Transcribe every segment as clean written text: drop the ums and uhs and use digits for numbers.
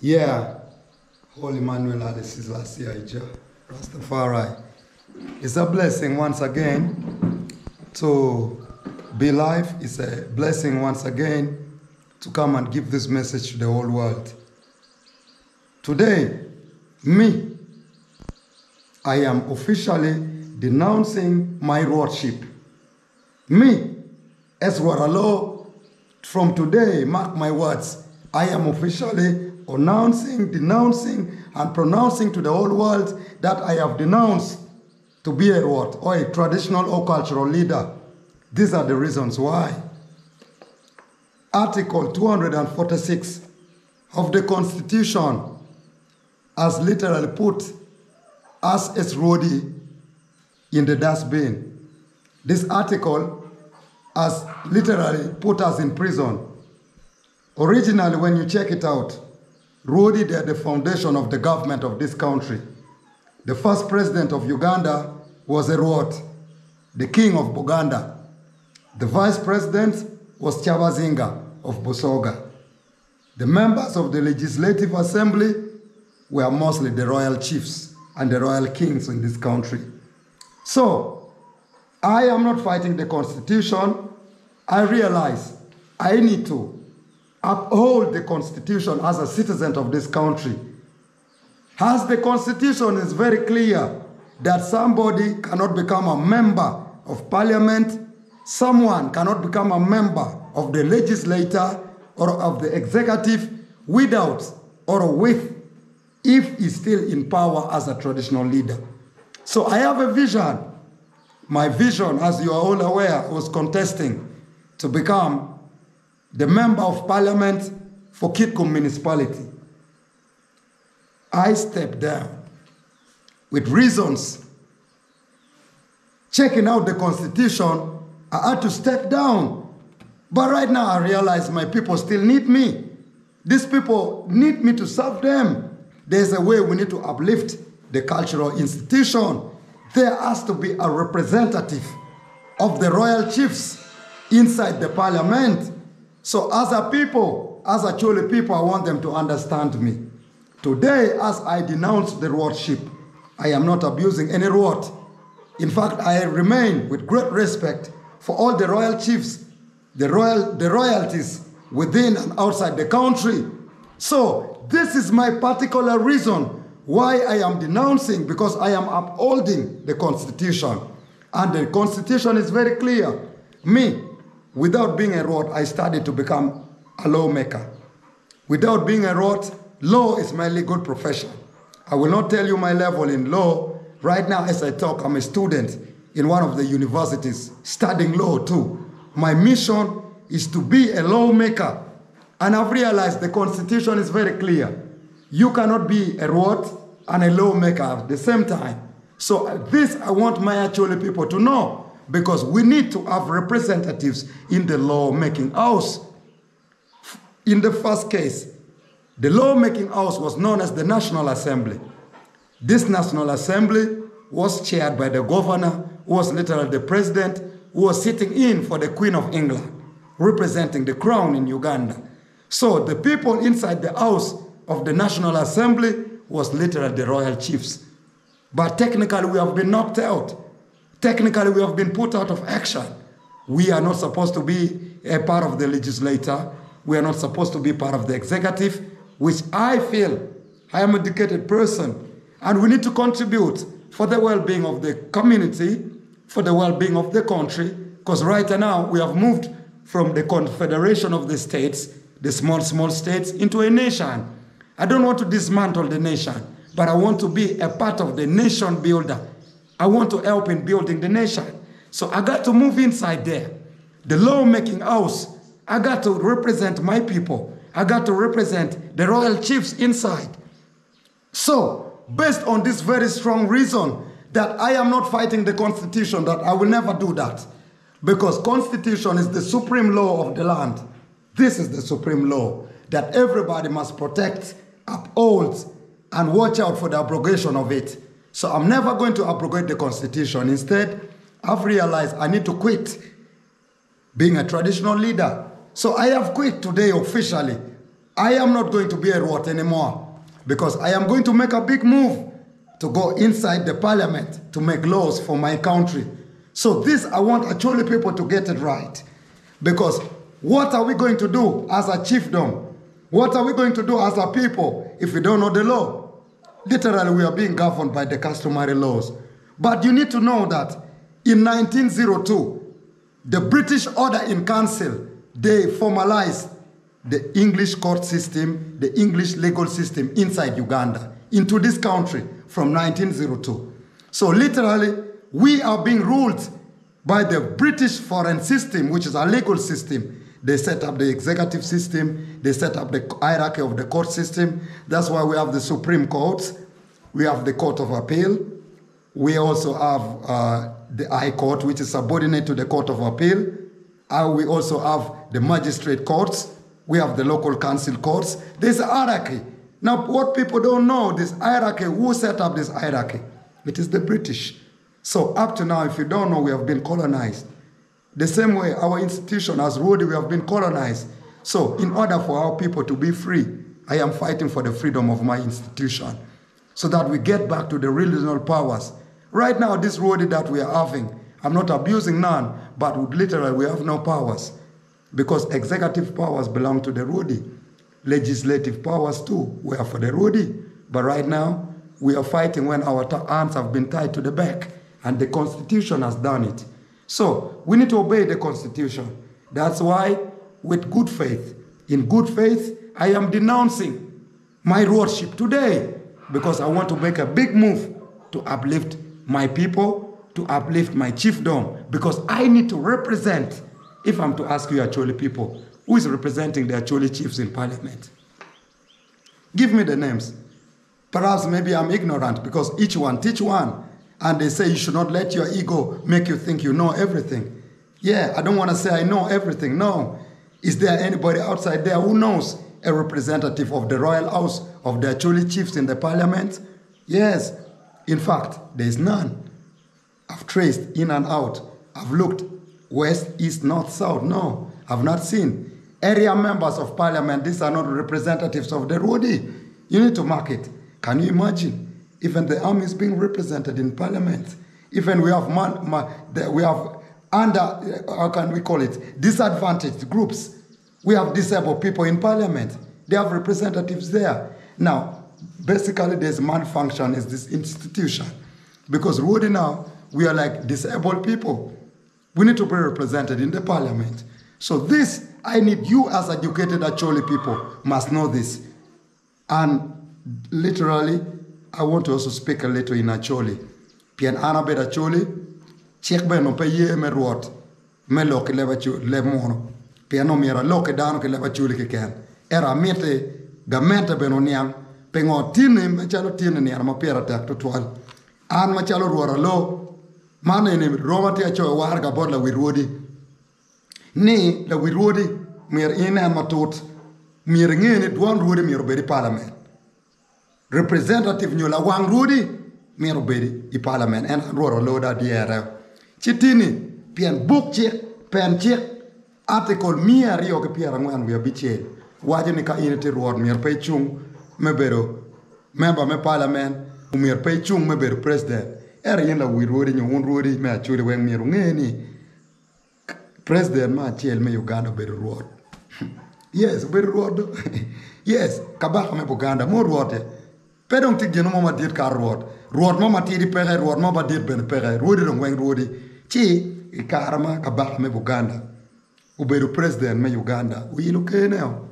Yeah, Holy Emmanuel Selassie Ija, Rastafari. It's a blessing once again to be live. It's a blessing once again to come and give this message to the whole world. Today, I am officially denouncing my Rwotship. As Waralo, from today, mark my words, I am officially announcing, denouncing, and pronouncing to the whole world that I have denounced to be a Rwot, or a traditional or cultural leader. These are the reasons why. Article 246 of the Constitution has literally put us as Rwot in the dustbin. This article has literally put us in prison. Originally, when you check it out, Rwot, they are the foundation of the government of this country. The first president of Uganda was a Rwot, the king of Buganda. The vice president was Kyabazinga of Busoga. The members of the Legislative Assembly were mostly the royal chiefs and the royal kings in this country. So, I am not fighting the Constitution. I realize I need to uphold the Constitution as a citizen of this country. As the Constitution is very clear that somebody cannot become a member of Parliament, someone cannot become a member of the legislature or of the executive without or with, if he's still in power as a traditional leader. So I have a vision. My vision, as you are all aware, was contesting to become the member of Parliament for Kitgum municipality. I stepped down with reasons. Checking out the Constitution, I had to step down. But right now I realize my people still need me. These people need me to serve them. There's a way we need to uplift the cultural institution. There has to be a representative of the royal chiefs inside the Parliament. So as a people, as a Chole people, I want them to understand me. Today, as I denounce the Rwotship, I am not abusing any Rwot. In fact, I remain with great respect for all the royal chiefs, the royalties within and outside the country. So this is my particular reason why I am denouncing, because I am upholding the Constitution. And the Constitution is very clear. Without being a Rwot, I studied to become a lawmaker. Without being a Rwot, law is my legal profession. I will not tell you my level in law. Right now, as I talk, I'm a student in one of the universities studying law too. My mission is to be a lawmaker. And I've realized the Constitution is very clear. You cannot be a Rwot and a lawmaker at the same time. So this I want my Acholi people to know, because we need to have representatives in the lawmaking house. In the first case, the lawmaking house was known as the National Assembly. This National Assembly was chaired by the governor, who was literally the president, who was sitting in for the Queen of England, representing the crown in Uganda. So the people inside the house of the National Assembly was literally the royal chiefs. But technically we have been knocked out. Technically, we have been put out of action. We are not supposed to be a part of the legislature. We are not supposed to be part of the executive, which I feel I am an educated person. And we need to contribute for the well-being of the community, for the well-being of the country, because right now we have moved from the confederation of the states, the small states, into a nation. I don't want to dismantle the nation, but I want to be a part of the nation builder. I want to help in building the nation. So I got to move inside there. The lawmaking house, I got to represent my people. I got to represent the royal chiefs inside. So, based on this very strong reason that I am not fighting the Constitution, that I will never do that. Because Constitution is the supreme law of the land. This is the supreme law that everybody must protect, uphold, and watch out for the abrogation of it. So I'm never going to abrogate the Constitution. Instead, I've realized I need to quit being a traditional leader. So I have quit today officially I am not going to be a Rwot anymore because I am going to make a big move to go inside the parliament to make laws for my country. So this, I want Acholi people to get it right. Because what are we going to do as a chiefdom? What are we going to do as a people if we don't know the law? Literally, we are being governed by the customary laws. But you need to know that in 1902, the British order in council, they formalized the English court system, the English legal system inside Uganda, into this country from 1902. So literally, we are being ruled by the British foreign system, which is a legal system. They set up the executive system. They set up the hierarchy of the court system. That's why we have the Supreme Court. We have the Court of Appeal. We also have the High Court, which is subordinate to the Court of Appeal. We also have the magistrate courts. We have the local council courts. There's a hierarchy. Now, what people don't know, this hierarchy, who set up this hierarchy? It is the British. So up to now, if you don't know, we have been colonized. The same way our institution as Rwot, we have been colonized. So in order for our people to be free, I am fighting for the freedom of my institution so that we get back to the regional powers. Right now, this Rwot that we are having, I'm not abusing none, but literally we have no powers because executive powers belong to the Rwot. Legislative powers too were for the Rwot. But right now, we are fighting when our hands have been tied to the back and the Constitution has done it. So we need to obey the Constitution. That's why, with good faith, in good faith, I am denouncing my Rwotship today because I want to make a big move to uplift my people, to uplift my chiefdom, because I need to represent, if I'm to ask you Acholi people, who is representing the Acholi chiefs in parliament? Give me the names. Perhaps maybe I'm ignorant because each one teach one. And they say you should not let your ego make you think you know everything. Yeah, I don't want to say I know everything. No. Is there anybody outside there who knows a representative of the royal house of the Acholi chiefs in the parliament? Yes. In fact, there is none. I've traced in and out. I've looked west, east, north, south. No, I've not seen. Area members of parliament, these are not representatives of the Rwot. You need to mark it. Can you imagine? Even the army is being represented in parliament. Even we have how can we call it, disadvantaged groups. We have disabled people in parliament. They have representatives there. Now, basically, there's malfunction is this institution. Because Rwot now, we are like disabled people. We need to be represented in the parliament. So this, I need you as educated Acholi people must know this. And literally, I want to also speak a little in Acholi. Pian Anabed Acholi, check ben no paye me Rwot, me loke leva le mono. Piano mira loke dano ke leva chuli ke ken. Era mete gamenta benoniam, pengo tine me chalo tine ni arma pera tak to twal. An ma chalo ruara lo, mane ni Roma te acho warga bod la wirodi. Ni la wirodi mir ina matot mir ngene duan Rwot mir beri parliament. Representative nyola wang Rwot mero bedi I parliament en ruoro loda diere. Chitini pien book chek pen chek article mia rio ke piera ngwan we biche. Waje ni ka inete Rwot mir pe chung me bedo member me parliament mir pe chung me bedo president. Era yen la Rwot nyo Rwot me achuri weng mir ngeni. President ma chiel me Uganda bedo Rwot. Yes, bedo Rwot. Yes, kabaka me Uganda mo Rwot. Pedong tik jeno mama diet ka Rwot. Rwot mama tiri pere, Rwot mama diet ben pere. Rwot dong weng Rwot. Chi ikarama kabaka me Uganda. Ubedo president me Uganda. Uyilu keneo.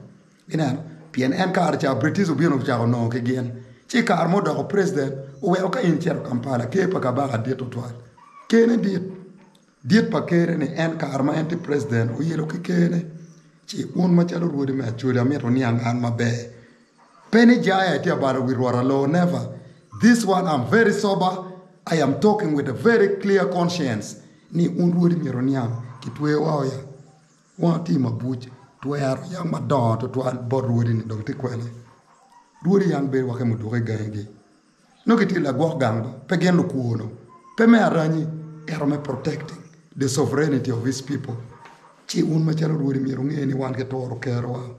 Inan PNN kar cha British ubino cha no ke gen. Chi kar mo do president uwe oka incher Kampala ke pa kabaka diet otwal. Kene diet. Diet pa kere ni en kar ma enti president uyilu ke kene. Chi un ma chalo Rwot me achuri amiro ni an mabe. Penny Jaya about with Waralo, never. This one, I'm very sober. I am talking with a very clear conscience. Ni unruodi mironiam, kitwe waya. One team of butch, to wear young madon to one board wooding in Dr. Quelle. Rudy young bear wakamudu gangi. No kitila guagamba, pegen lukuono. Peme arani, erome protecting the sovereignty of his people. Chi un machalo Rudy mirungi anyone get or kerwa.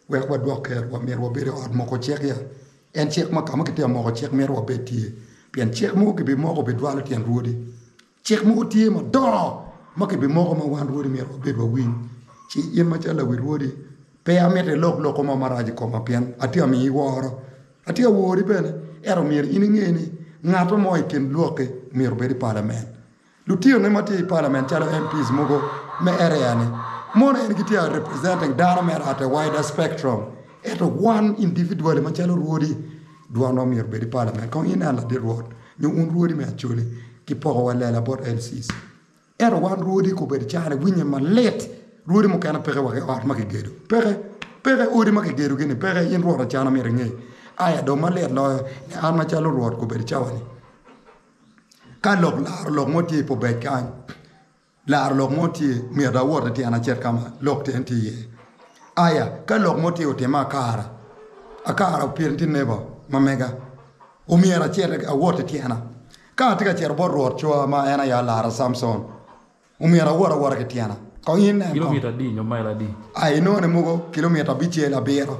we kwa dwa ker wa mer wa bere od moko chek ya en chek ma kama kete moko chek mer wa betie pien chek mo ke be moko be dwalo tien ruodi chek mo tie ma do ma ke be moko ma wan ruodi mer wa be wa win chi yen ma chala wi ruodi pe amete lok ma maraji ko ma pien atia mi woro atia wori bene ero mer iningeni ngato mo iken loke mer be parliament lutio ne mati parliament chala MPs mogo me area ne more en gitia representing dana mer at a wider spectrum at one individual ma chalo ruodi duano mer be parliament kon ina la de Rwot ñu un ruodi me achole ki pogo wala la bot LCs ero wan ruodi ko be chale winye ma let ruodi mo kana pere wa art ma ke gedo pere odi ma ke gedo gene pere in Rwot chana mer nge aya do ma let lo an ma chalo Rwot ko be chawani ka lok moti po be kan la lok moti mi da wota ti ana cher kama lok te enti ye aya ka lok moti o te makara akara pirti nebo mamega o mi era cher a wota ti ana ka ti ka cher bor Rwot chwa ma ena ya lara Samson o mi era wora ke ti ana ko in kilomita di no maila di ai no ne mugo kilomita biche la bero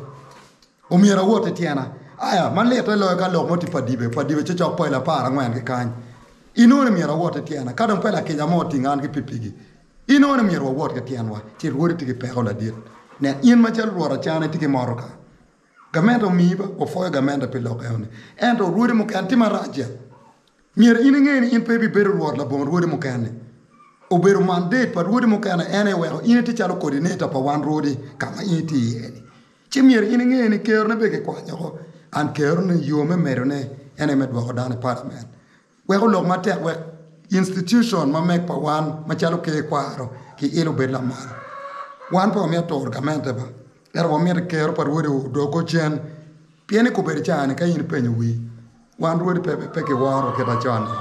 o mi era wota ti ana aya man le to lo ka lok moti padibe cho poi la para ngwen ke kan inone mi Rwot tiana kadon pela ke jamo tingan ke pipigi inone mi Rwot ke tianwa ti ruori ti ke pego la dir ne in ma chal ruora chane ti ke moroka gamento miba o foyo gamento pe lokene ento ruori mo kan ti maraja mier in ngeni in pe bi beru Rwot la bon ruori mo kan o beru mandate pa ruori mo kan ene wero in ti chalo coordinator pa wan ruori kama iti yeni ti mier in ngeni kerne be ke kwanyo an kerne yome merone ene medwa odane parliament we ko lok mate we institution ma mek pa wan ma chalo ke kwaro ki ilo bela mar wan pa mi to orgamente ba ero mi ke ro par wori do ko chen piene ko ber chane ka in penyo wi wan ruodi pe ke waro ke ta chane